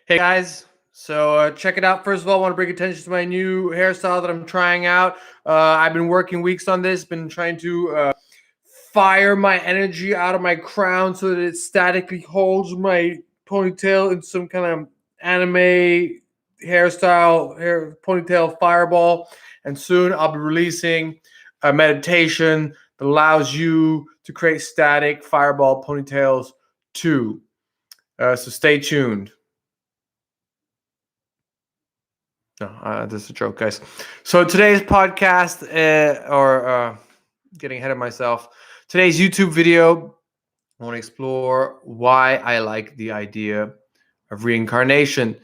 Hey guys, so check it out. First of all, I want to bring attention to my new hairstyle that I'm trying out. I've been working weeks on this, been trying to fire my energy out of my crown so that it statically holds my ponytail in some kind of anime hair ponytail fireball. And soon I'll be releasing a meditation that allows you to create static fireball ponytails too. So stay tuned. No, this is a joke, guys. So today's podcast, getting ahead of myself, today's YouTube video, I want to explore why I like the idea of reincarnation.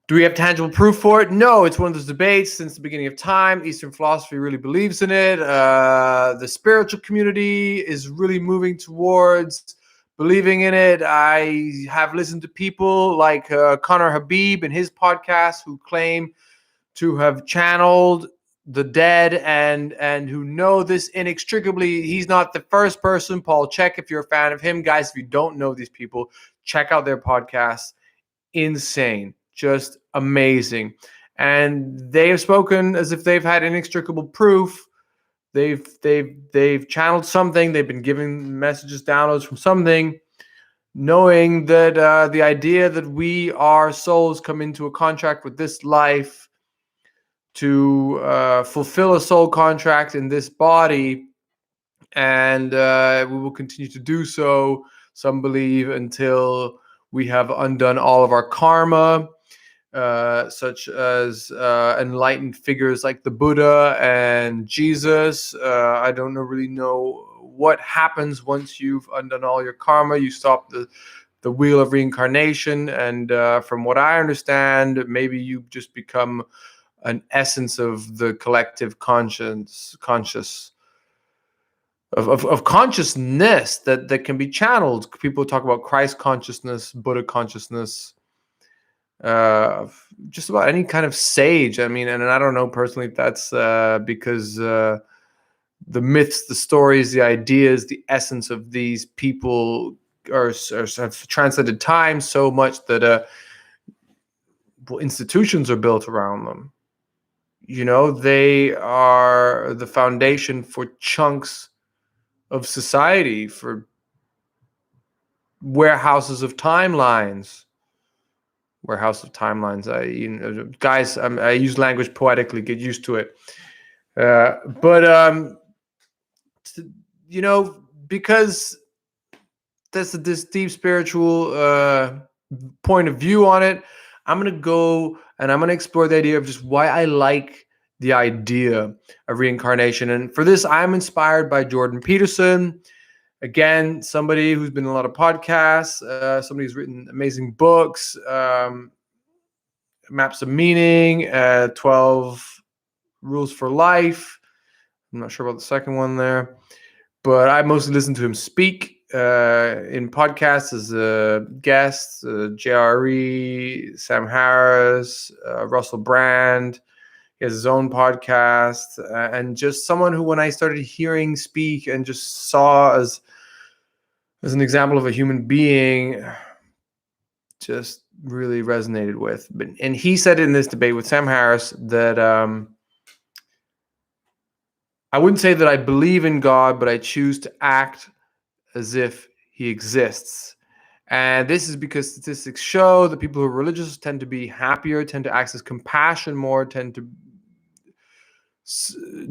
Do we have tangible proof for it? No, it's one of those debates since the beginning of time. Eastern philosophy really believes in it. The spiritual community is really moving towards believing in it. I have listened to people like Connor Habib in his podcast who claim to have channeled the dead and who know this inextricably. He's not the first person. Paul Check, if you're a fan of him, guys, if you don't know these people, check out their podcasts. Insane, just amazing. And they have spoken as if they've had inextricable proof. They've channeled something. They've been giving messages, downloads from something, knowing that the idea that we, our souls, come into a contract with this life to fulfill a soul contract in this body, and we will continue to do so, some believe, until we have undone all of our karma, such as enlightened figures like the Buddha and Jesus. I don't really know what happens once you've undone all your karma. You stop the wheel of reincarnation, and from what I understand, maybe you just become an essence of the collective conscious of consciousness that can be channeled. People talk about Christ consciousness, Buddha consciousness, just about any kind of sage. I mean, and I don't know personally if that's because the myths, the stories, the ideas, the essence of these people have transcended time so much that institutions are built around them. You know, they are the foundation for chunks of society, for warehouses of timelines. Warehouse of timelines. Guys, I use language poetically. Get used to it. Because there's this deep spiritual point of view on it, I'm going to go and I'm going to explore the idea of just why I like the idea of reincarnation. And for this, I'm inspired by Jordan Peterson. Again, somebody who's been in a lot of podcasts, somebody who's written amazing books, Maps of Meaning, 12 Rules for Life. I'm not sure about the second one there, but I mostly listen to him speak in podcasts as a guest, JRE, Sam Harris, Russell Brand. He has his own podcast, and just someone who, when I started hearing speak and just saw as an example of a human being, just really resonated with. And he said in this debate with Sam Harris that I wouldn't say that I believe in God, but I choose to act as if he exists. And this is because statistics show that people who are religious tend to be happier, tend to access compassion more, tend to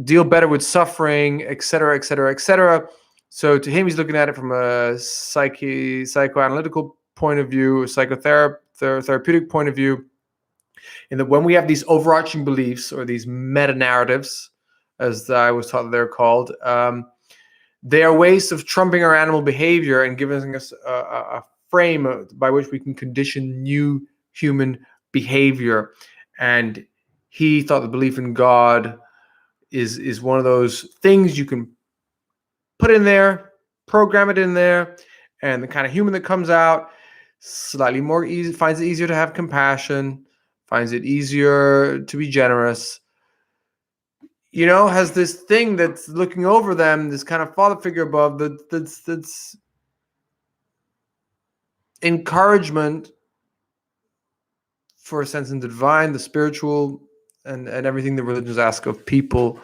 deal better with suffering, etc., etc., etc. So to him, he's looking at it from a psychoanalytical point of view, a therapeutic point of view, in that when we have these overarching beliefs or these meta-narratives, as I was taught they're called, they are ways of trumping our animal behavior and giving us a frame by which we can condition new human behavior. And he thought the belief in God is one of those things you can put in there, program it in there, and the kind of human that comes out slightly more easy, finds it easier to have compassion, finds it easier to be generous, has this thing that's looking over them, this kind of father figure above that's encouragement for a sense in the divine, the spiritual, and everything the religions ask of people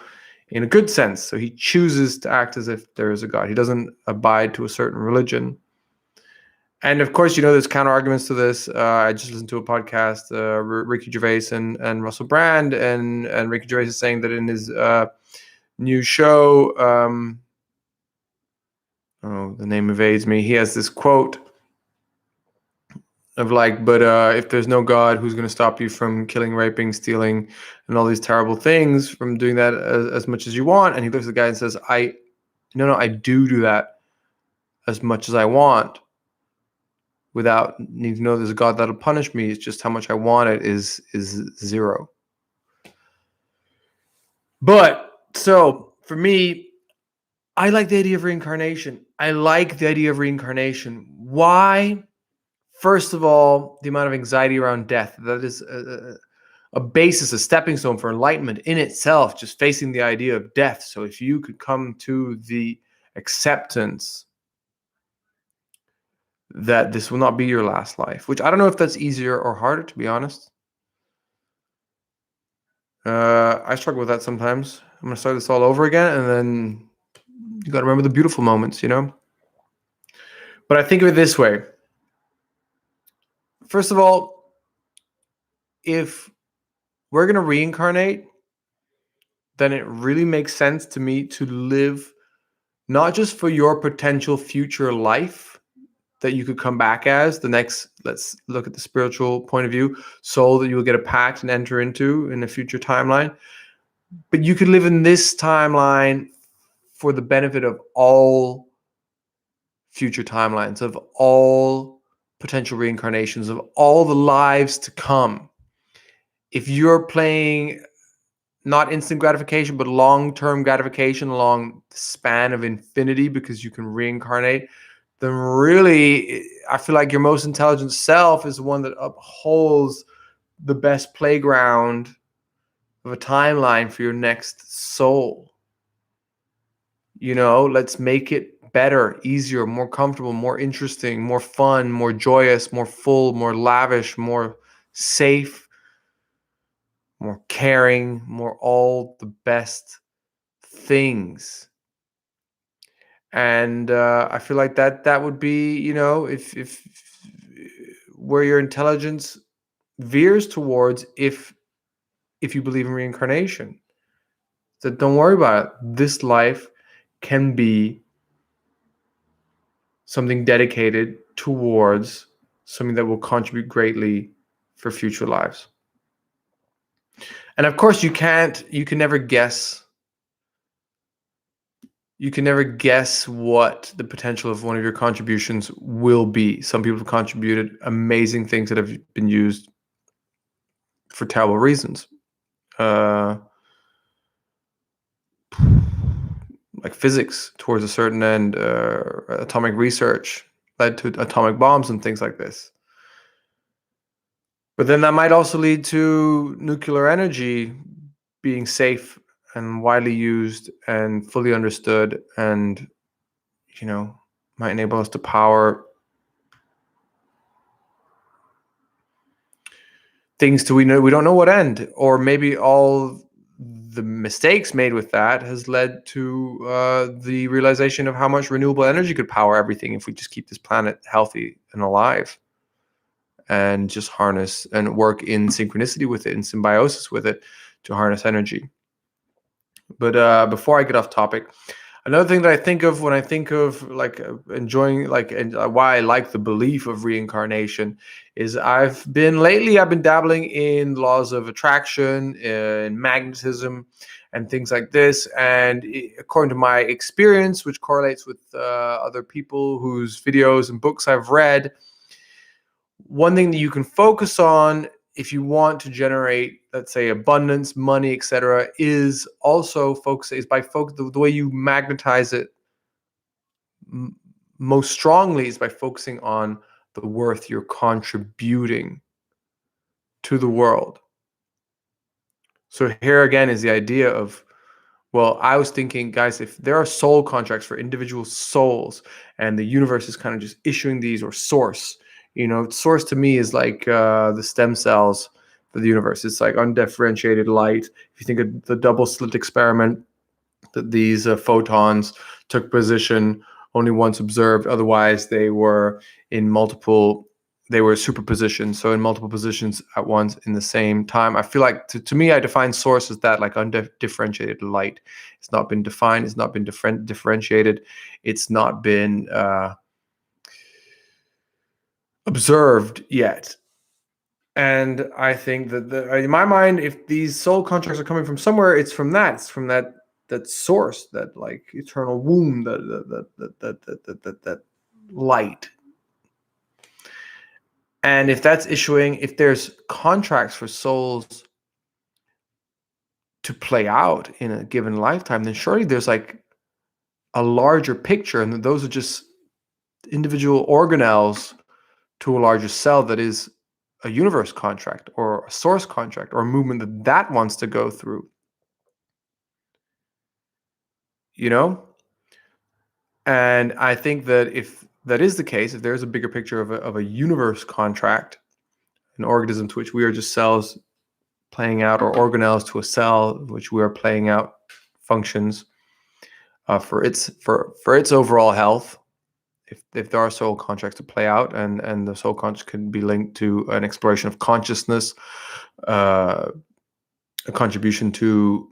in a good sense. So he chooses to act as if there is a God. He doesn't abide to a certain religion. And of course, there's counter arguments to this. I just listened to a podcast, Ricky Gervais and Russell Brand, and Ricky Gervais is saying that in his new show, the name evades me. He has this quote of like, but if there's no God, who's going to stop you from killing, raping, stealing, and all these terrible things, from doing that as much as you want? And he looks at the guy and says, I do that as much as I want, without needing to know there's a God that'll punish me. It's just how much I want it is zero. But so for me, I like the idea of reincarnation. Why? First of all, the amount of anxiety around death. That is a basis, a stepping stone for enlightenment in itself, just facing the idea of death. So if you could come to the acceptance that this will not be your last life, which I don't know if that's easier or harder, to be honest. I struggle with that sometimes. I'm going to start this all over again, and then you got to remember the beautiful moments, But I think of it this way. First of all, if we're going to reincarnate, then it really makes sense to me to live not just for your potential future life that you could come back as the next, let's look at the spiritual point of view, soul that you will get a pact and enter into in a future timeline. But you could live in this timeline for the benefit of all future timelines, of all potential reincarnations, of all the lives to come. If you're playing not instant gratification, but long-term gratification along the span of infinity, because you can reincarnate, then really, I feel like your most intelligent self is the one that upholds the best playground of a timeline for your next soul. Let's make it better, easier, more comfortable, more interesting, more fun, more joyous, more full, more lavish, more safe, more caring, more all the best things. And I feel like that would be, if where your intelligence veers towards, if you believe in reincarnation. So don't worry about it. This life can be something dedicated towards something that will contribute greatly for future lives. And of course, you can never guess. You can never guess what the potential of one of your contributions will be. Some people have contributed amazing things that have been used for terrible reasons. Like physics towards a certain end, atomic research led to atomic bombs and things like this. But then that might also lead to nuclear energy being safe and widely used and fully understood, and might enable us to power things we don't know what end, or maybe all the mistakes made with that has led to the realization of how much renewable energy could power everything if we just keep this planet healthy and alive, and just harness and work in synchronicity with it, in symbiosis with it, to harness energy. But before I get off topic, another thing that I think of when I think of enjoying, and why I like the belief of reincarnation, is I've been dabbling in laws of attraction, in magnetism, and things like this. And according to my experience, which correlates with other people whose videos and books I've read, one thing that you can focus on if you want to generate, let's say, abundance, money, etc., is also the way you magnetize it most strongly is by focusing on the worth you're contributing to the world. So here again is the idea of, well, I was thinking, guys, if there are soul contracts for individual souls, and the universe is kind of just issuing these, or source, Source to me is like the stem cells for the universe. It's like undifferentiated light. If you think of the double slit experiment, that these photons took position only once observed. Otherwise, they were superpositioned, so in multiple positions at once in the same time. I feel like, to me, I define source as that, like undifferentiated light. It's not been defined. It's not been differentiated. It's not been observed yet. And I think that in my mind, if these soul contracts are coming from somewhere, it's from that. It's from that source, that like eternal womb, that light. And if that's issuing, if there's contracts for souls to play out in a given lifetime, then surely there's like a larger picture, and those are just individual organelles to a larger cell that is a universe contract or a source contract or a movement that wants to go through. And I think that if that is the case, if there's a bigger picture of a universe contract, an organism to which we are just cells playing out, or organelles to a cell which we are playing out functions for its overall health, if there are soul contracts to play out, and the soul contract can be linked to an exploration of consciousness, a contribution to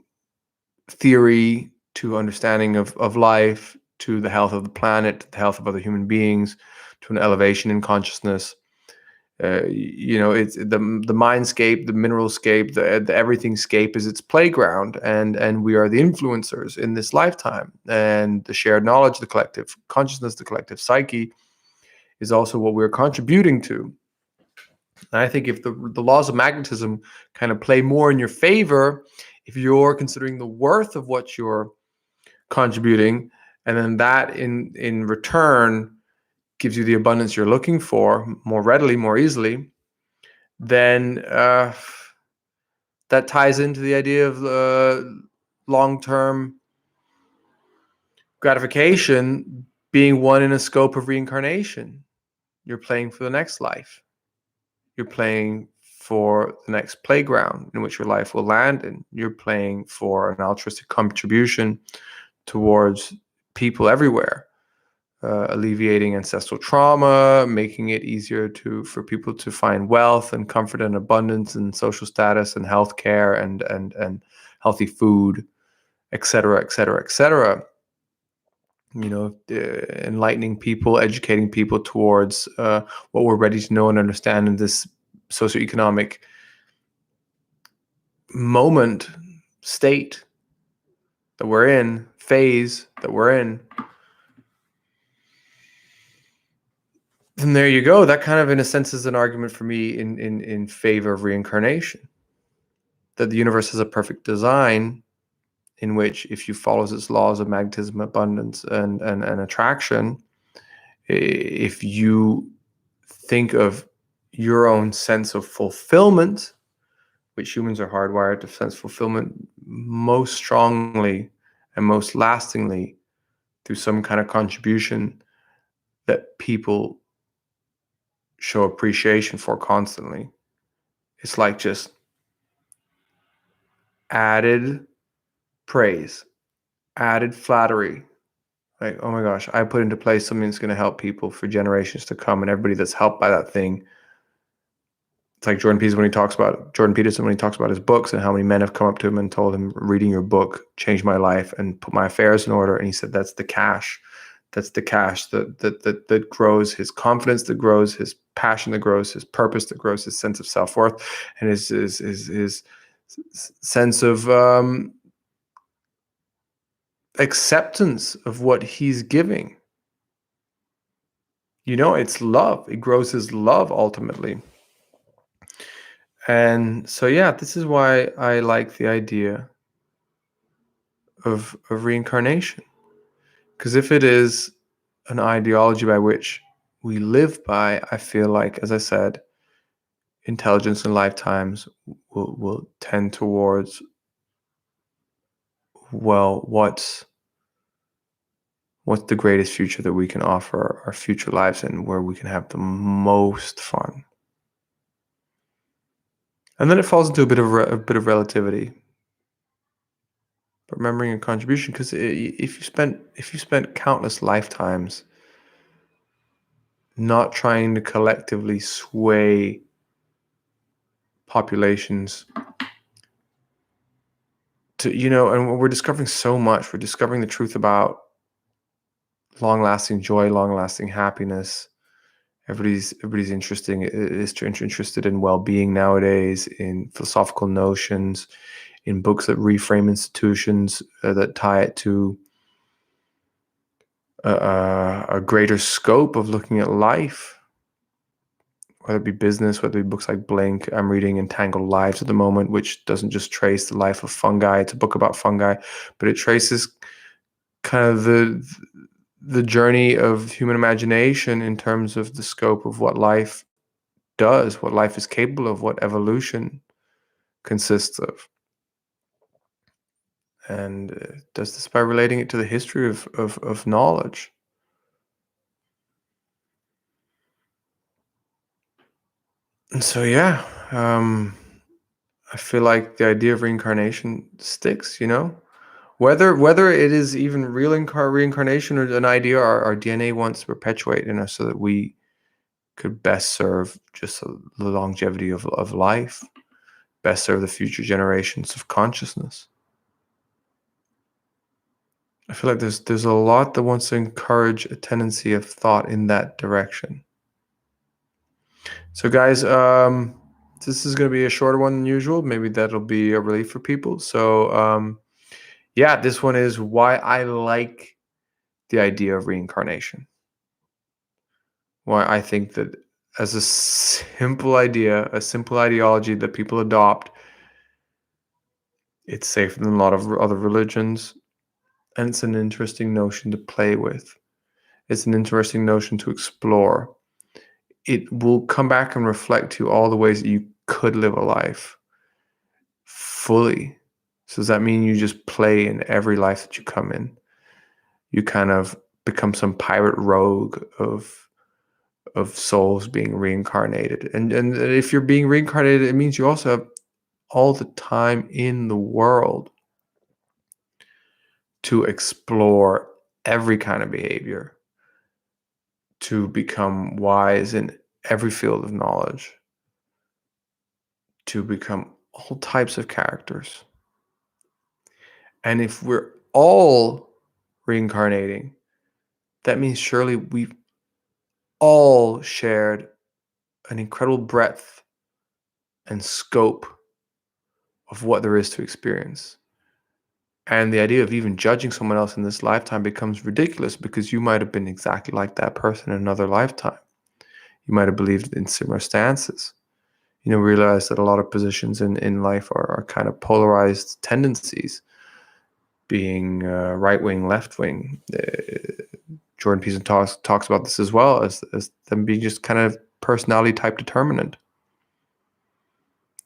theory, to understanding of life, to the health of the planet, the health of other human beings, to an elevation in consciousness. It's the mindscape, the mineralscape, the everythingscape is its playground, and we are the influencers in this lifetime. And the shared knowledge, the collective consciousness, the collective psyche, is also what we're contributing to. And I think if the laws of magnetism kind of play more in your favor, if you're considering the worth of what you're contributing, and then that in return gives you the abundance you're looking for more readily, more easily, then that ties into the idea of long-term gratification being one in a scope of reincarnation. You're playing for the next life. You're playing for the next playground in which your life will land in. You're playing for an altruistic contribution towards people everywhere, alleviating ancestral trauma, making it easier for people to find wealth and comfort and abundance and social status and healthcare and healthy food, etc., etc., etc. Enlightening people, educating people towards what we're ready to know and understand in this socioeconomic moment, state that we're in, phase that we're in. Then there you go. That kind of, in a sense, is an argument for me in favor of reincarnation. That the universe has a perfect design in which, if you follow its laws of magnetism, abundance, and attraction, if you think of your own sense of fulfillment, which humans are hardwired to sense fulfillment most strongly and most lastingly through some kind of contribution that people show appreciation for constantly. It's like just added praise, added flattery. Like, oh my gosh, I put into place something that's going to help people for generations to come, and everybody that's helped by that thing. It's like Jordan Peterson when he talks about his books and how many men have come up to him and told him, reading your book changed my life and put my affairs in order. And he said, that's the cash. That's the cash that grows his confidence, that grows his passion, that grows his purpose, that grows his sense of self-worth, and his sense of acceptance of what he's giving. It's love. It grows his love ultimately. And so, yeah, this is why I like the idea of reincarnation. Because if it is an ideology by which we live by, I feel like, as I said, intelligence and lifetimes will tend towards, well, what's What's the greatest future that we can offer our future lives and where we can have the most fun? And then it falls into a bit of relativity. But remembering your contribution, because if you spent countless lifetimes not trying to collectively sway populations to, and we're discovering so much. We're discovering the truth about long-lasting joy, long-lasting happiness. Everybody's interested in well-being nowadays, in philosophical notions, in books that reframe institutions, that tie it to a greater scope of looking at life, whether it be business, whether it be books like Blink. I'm reading Entangled Lives at the moment, which doesn't just trace the life of fungi. It's a book about fungi, but it traces kind of the journey of human imagination in terms of the scope of what life does, what life is capable of, what evolution consists of. And does this by relating it to the history of knowledge. And so, yeah, I feel like the idea of reincarnation sticks, whether it is even real reincarnation or an idea our DNA wants to perpetuate in us so that we could best serve just the longevity of life, best serve the future generations of consciousness. I feel like there's a lot that wants to encourage a tendency of thought in that direction. So, guys, this is going to be a shorter one than usual. Maybe that'll be a relief for people. So, yeah, this one is why I like the idea of reincarnation. Why I think that as a simple idea, a simple ideology that people adopt, it's safer than a lot of other religions. And it's an interesting notion to play with. It's an interesting notion to explore. It will come back and reflect to all the ways that you could live a life fully. So does that mean you just play in every life that you come in? You kind of become some pirate rogue of souls being reincarnated. And if you're being reincarnated, it means you also have all the time in the world to explore every kind of behavior, to become wise in every field of knowledge, to become all types of characters. And if we're all reincarnating, that means surely we've all shared an incredible breadth and scope of what there is to experience. And the idea of even judging someone else in this lifetime becomes ridiculous because you might have been exactly like that person in another lifetime. You might have believed in similar stances. Realize that a lot of positions in life are kind of polarized tendencies, being right-wing, left-wing. Jordan Peterson talks about this as well, as them being just kind of personality type determinant.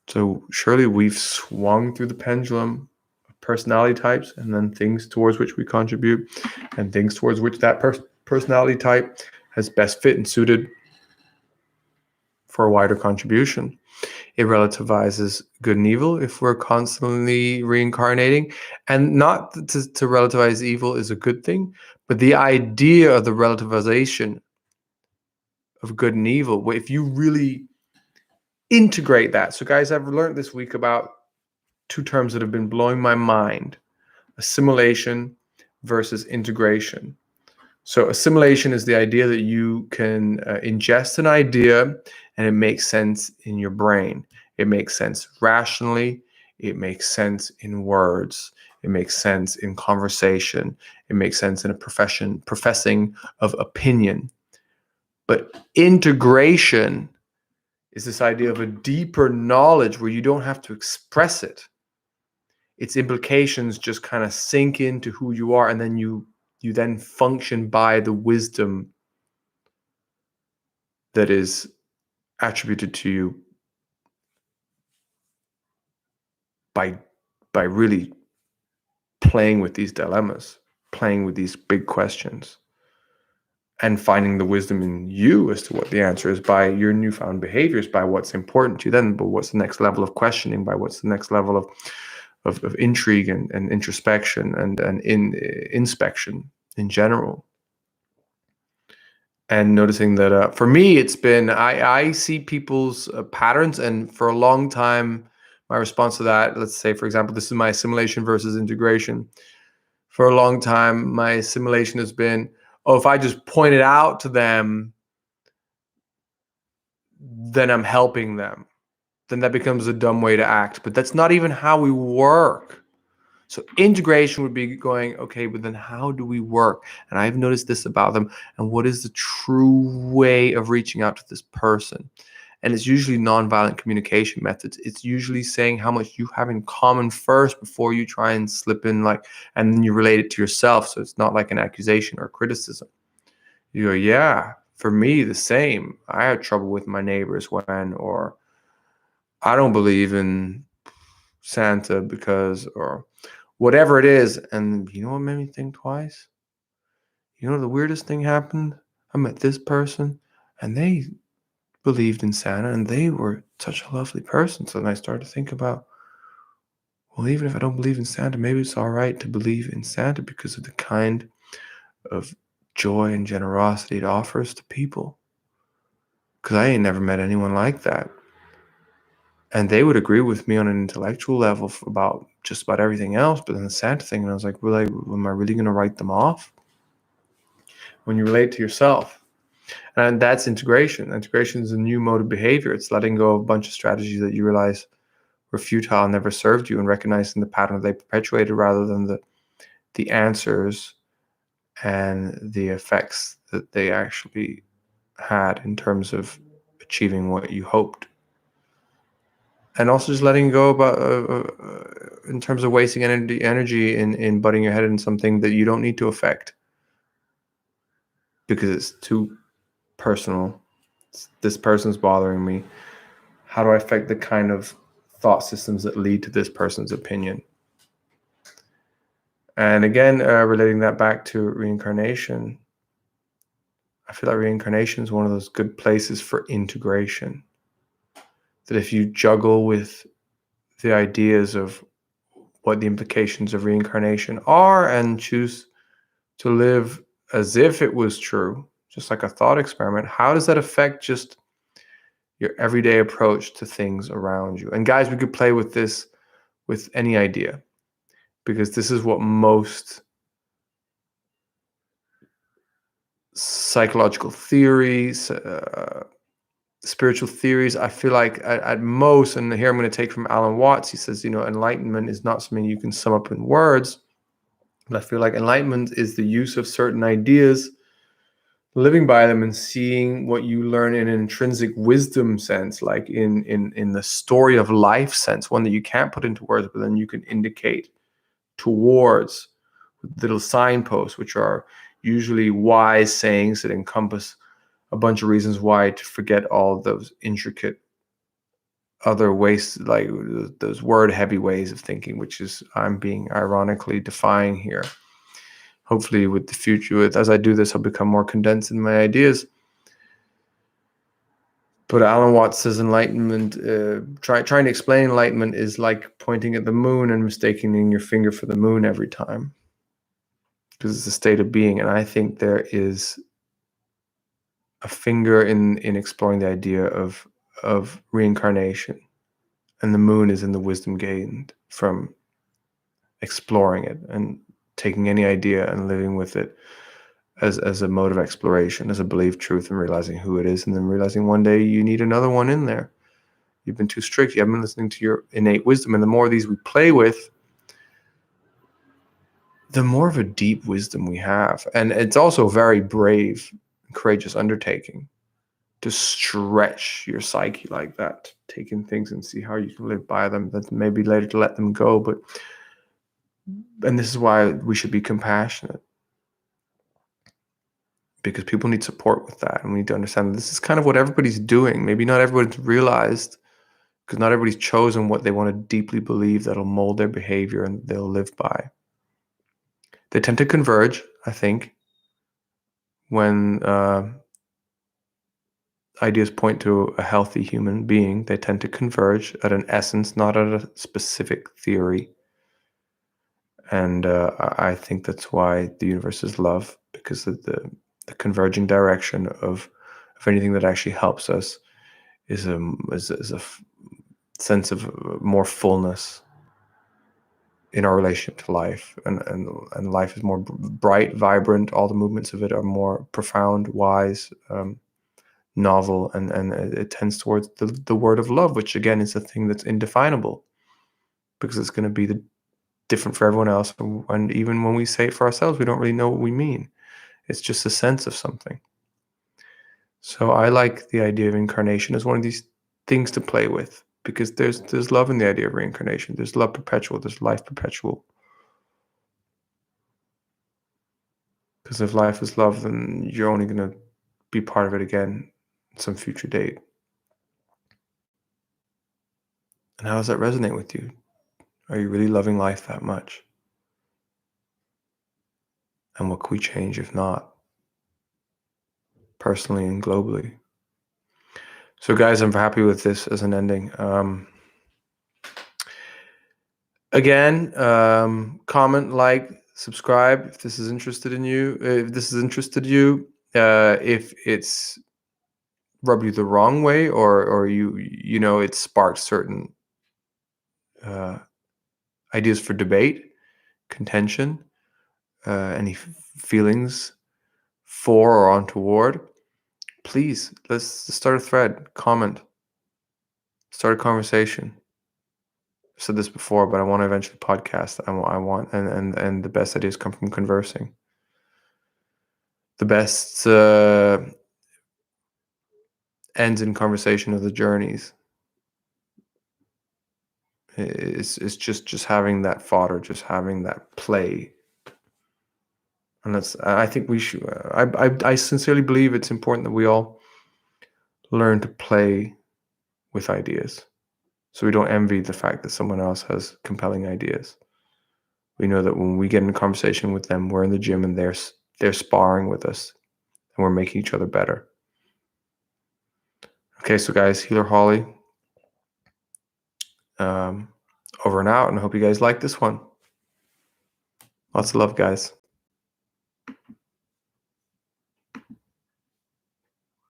So surely we've swung through the pendulum of personality types, and then things towards which we contribute, and things towards which that personality type has best fit and suited for a wider contribution. It relativizes good and evil if we're constantly reincarnating. And not to relativize evil is a good thing, but the idea of the relativization of good and evil, if you really integrate that. So, guys, I've learned this week about two terms that have been blowing my mind: assimilation versus integration. So assimilation is the idea that you can ingest an idea and it makes sense in your brain. It makes sense rationally. It makes sense in words. It makes sense in conversation. It makes sense in a professing of opinion. But integration is this idea of a deeper knowledge where you don't have to express it. Its implications just kind of sink into who you are, and then you then function by the wisdom that is attributed to you by really playing with these dilemmas. playing with these big questions and finding the wisdom in you as to what the answer is by your newfound behaviors, by what's important to you then, but what's the next level of questioning, by what's the next level of intrigue and introspection and inspection in general. And noticing that for me, it's been, I see people's patterns, and for a long time, my response to that, let's say, for example, this is my assimilation versus integration. For a long time, my assimilation has been, oh, if I just point it out to them, then I'm helping them. Then that becomes a dumb way to act. But that's not even how we work. So integration would be going, okay, but then how do we work? And I've noticed this about them. And what is the true way of reaching out to this person? And it's usually nonviolent communication methods. It's usually saying how much you have in common first before you try and slip in, like, and then you relate it to yourself. So it's not like an accusation or criticism. You go, yeah, for me, the same. I had trouble with my neighbors when, or I don't believe in Santa because, or whatever it is. And you know what made me think twice? You know, the weirdest thing happened? I met this person and they believed in Santa and they were such a lovely person. So then I started to think about, well, even if I don't believe in Santa, maybe it's all right to believe in Santa because of the kind of joy and generosity it offers to people. Because I ain't never met anyone like that. And they would agree with me on an intellectual level about just about everything else. But then the Santa thing, and I was like, am I really going to write them off? When you relate to yourself. And that's integration. Integration is a new mode of behavior. It's letting go of a bunch of strategies that you realize were futile and never served you, and recognizing the pattern they perpetuated rather than the answers and the effects that they actually had in terms of achieving what you hoped. And also just letting go about in terms of wasting energy in butting your head in something that you don't need to affect because it's too personal. This person's bothering me. How do I affect the kind of thought systems that lead to this person's opinion? And again, relating that back to reincarnation, I feel like reincarnation is one of those good places for integration. That if you juggle with the ideas of what the implications of reincarnation are and choose to live as if it was true, just like a thought experiment, how does that affect just your everyday approach to things around you? And guys, we could play with this with any idea, because this is what most psychological theories, spiritual theories, I feel like at most, and here I'm going to take from Alan Watts, he says, enlightenment is not something you can sum up in words, but I feel like enlightenment is the use of certain ideas, living by them and seeing what you learn in an intrinsic wisdom sense, like in the story of life sense, one that you can't put into words, but then you can indicate towards little signposts, which are usually wise sayings that encompass a bunch of reasons why to forget all those intricate other ways, like those word heavy ways of thinking, which is I'm being ironically defying here. Hopefully with the future, as I do this, I'll become more condensed in my ideas. But Alan Watts says enlightenment, trying to explain enlightenment is like pointing at the moon and mistaking your finger for the moon every time, because it's a state of being. And I think there is a finger in exploring the idea of reincarnation, and the moon is in the wisdom gained from exploring it and taking any idea and living with it as a mode of exploration, as a believed truth, and realizing who it is, and then realizing one day you need another one in there. You've been too strict. You haven't been listening to your innate wisdom. And the more of these we play with, the more of a deep wisdom we have. And it's also a very brave, courageous undertaking to stretch your psyche like that, taking things and see how you can live by them, then maybe later to let them go. And this is why we should be compassionate, because people need support with that. And we need to understand that this is kind of what everybody's doing. Maybe not everyone's realized, because not everybody's chosen what they want to deeply believe that'll mold their behavior and they'll live by. They tend to converge, I think, when ideas point to a healthy human being. They tend to converge at an essence, not at a specific theory. And I think that's why the universe is love, because of the converging direction of anything that actually helps us is a sense of more fullness in our relationship to life, and life is more bright, vibrant. All the movements of it are more profound, wise, novel, and it tends towards the word of love, which again is a thing that's indefinable, because it's going to be different for everyone else, and even when we say it for ourselves, we don't really know what we mean. It's just a sense of something. So I like the idea of incarnation as one of these things to play with, because there's love in the idea of reincarnation. There's love perpetual. There's life perpetual. Because if life is love, then you're only going to be part of it again at some future date. And how does that resonate with you? Are you really loving life that much? And what could we change if not? Personally and globally. So guys, I'm happy with this as an ending. Again, comment, like, subscribe if this is interested in you. If this is interested you, if it's rubbed you the wrong way, or you know it sparks certain ideas for debate, contention, any feelings for or untoward, please let's start a thread, comment, start a conversation. I've said this before, but I want to eventually podcast. I want, and the best ideas come from conversing. The best ends in conversation of the journeys. It's just having that fodder, just having that play. And I think we should. I sincerely believe it's important that we all learn to play with ideas, so we don't envy the fact that someone else has compelling ideas. We know that when we get in a conversation with them, we're in the gym and they're sparring with us, and we're making each other better. Okay, so guys, Healer Holly, over and out, and I hope you guys like this one. Lots of love, guys.